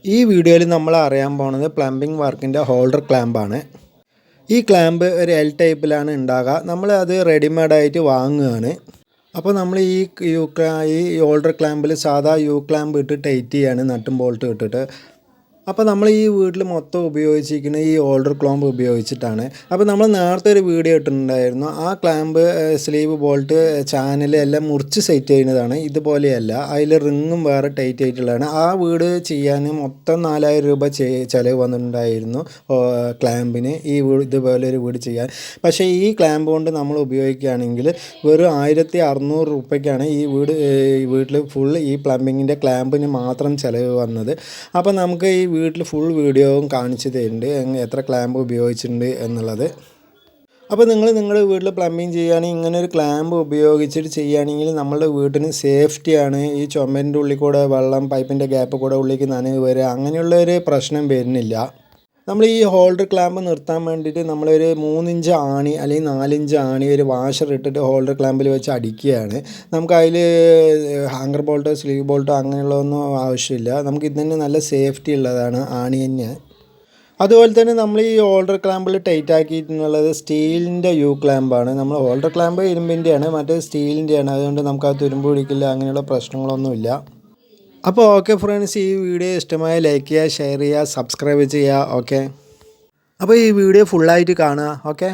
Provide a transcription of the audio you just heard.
ഈ വീഡിയോയിൽ നമ്മൾ അറിയാൻ പോകുന്നത് പ്ലംബിംഗ് വർക്കിൻ്റെ ഹോൾഡർ ക്ലാമ്പാണ്. ഈ ക്ലാമ്പ് ഒരു എൽ ടൈപ്പിലാണ് ഉണ്ടാകുക. നമ്മൾ അത് റെഡിമെയ്ഡായിട്ട് വാങ്ങുകയാണ്. അപ്പോൾ നമ്മൾ ഈ ഹോൾഡർ ക്ലാമ്പിൽ സാധാ യു ക്ലാമ്പ് ഇട്ട് ടൈറ്റ് ചെയ്യാണ്, നട്ടും ബോൾട്ടും ഇട്ടിട്ട്. അപ്പോൾ നമ്മൾ ഈ വീട്ടിൽ മൊത്തം ഉപയോഗിച്ചിരിക്കുന്ന ഈ ഹോൾഡർ ക്ലാമ്പ് ഉപയോഗിച്ചിട്ടാണ്. അപ്പോൾ നമ്മൾ നേരത്തെ ഒരു വീഡിയോ ഇട്ടിട്ടുണ്ടായിരുന്നു. ആ ക്ലാമ്പ് സ്ലീവ് ബോൾട്ട് ചാനൽ എല്ലാം മുറിച്ച് സെറ്റ് ചെയ്യുന്നതാണ്. ഇതുപോലെയല്ല, അതിൽ റിങ്ങും വേറെ ടൈറ്റ് ആയിട്ടുള്ളതാണ്. ആ വീട് ചെയ്യാൻ മൊത്തം 4000 രൂപ ചിലവ് വന്നിട്ടുണ്ടായിരുന്നു ക്ലാമ്പിന്. ഇതുപോലെ ഒരു വീട് ചെയ്യാൻ. പക്ഷേ ഈ ക്ലാമ്പ് കൊണ്ട് നമ്മൾ ഉപയോഗിക്കുകയാണെങ്കിൽ വെറും 1600 രൂപയ്ക്കാണ് ഈ വീട്ടിൽ ഫുൾ ഈ പ്ലംബിങ്ങിൻ്റെ ക്ലാമ്പിന് മാത്രം ചിലവ് വന്നത്. അപ്പോൾ നമുക്ക് ഈ വീട്ടിൽ ഫുൾ വീഡിയോയും കാണിച്ചു തരുന്നുണ്ട് എത്ര ക്ലാമ്പ് ഉപയോഗിച്ചിട്ടുണ്ട് എന്നുള്ളത്. അപ്പോൾ നിങ്ങളുടെ വീട്ടിൽ പ്ലംബിങ് ചെയ്യുകയാണെങ്കിൽ ഇങ്ങനെ ഒരു ക്ലാമ്പ് ഉപയോഗിച്ചിട്ട് ചെയ്യുകയാണെങ്കിൽ നമ്മളുടെ വീട്ടിന് സേഫ്റ്റിയാണ്. ഈ ചുമരിൻ്റെ ഉള്ളിൽ കൂടെ വെള്ളം പൈപ്പിൻ്റെ ഗ്യാപ്പ് കൂടെ ഉള്ളിലേക്ക് നനവ് വരിക അങ്ങനെയുള്ളൊരു പ്രശ്നം വരുന്നില്ല. നമ്മൾ ഈ ഹോൾഡർ ക്ലാമ്പ് നിർത്താൻ വേണ്ടിയിട്ട് നമ്മളൊരു 3 ഇഞ്ച് ആണി അല്ലെങ്കിൽ 4 ഇഞ്ച് ആണി ഒരു വാഷർ ഇട്ടിട്ട് ഹോൾഡർ ക്ലാമ്പിൽ വെച്ച് അടിക്കുകയാണ്. നമുക്ക് അതിൽ ഹാങ്കർ ബോൾട്ടോ സ്ലീവ് ബോൾട്ടോ അങ്ങനെയുള്ളതൊന്നും ആവശ്യമില്ല. നമുക്ക് ഇത് തന്നെ നല്ല സേഫ്റ്റി ഉള്ളതാണ് ആണി തന്നെ. അതുപോലെ തന്നെ നമ്മൾ ഈ ഹോൾഡർ ക്ലാമ്പിൽ ടൈറ്റ് ആക്കിയിട്ടുള്ളത് സ്റ്റീലിൻ്റെ യു ക്ലാമ്പാണ്. നമ്മൾ ഹോൾഡർ ക്ലാമ്പ് ഇരുമ്പിൻ്റെയാണ്, മറ്റേ സ്റ്റീലിൻ്റെയാണ്. അതുകൊണ്ട് നമുക്ക് ആ തുരുമ്പ് പിടിക്കില്ല, അങ്ങനെയുള്ള പ്രശ്നങ്ങളൊന്നുമില്ല. അപ്പോൾ ഓക്കെ ഫ്രണ്ട്സ്, ഈ വീഡിയോ ഇഷ്ടമായ ലൈക്ക് ചെയ്യുക, ഷെയർ ചെയ്യുക, സബ്സ്ക്രൈബ് ചെയ്യുക. ഓക്കെ, അപ്പോൾ ഈ വീഡിയോ ഫുള്ളായിട്ട് കാണുക. ഓക്കെ.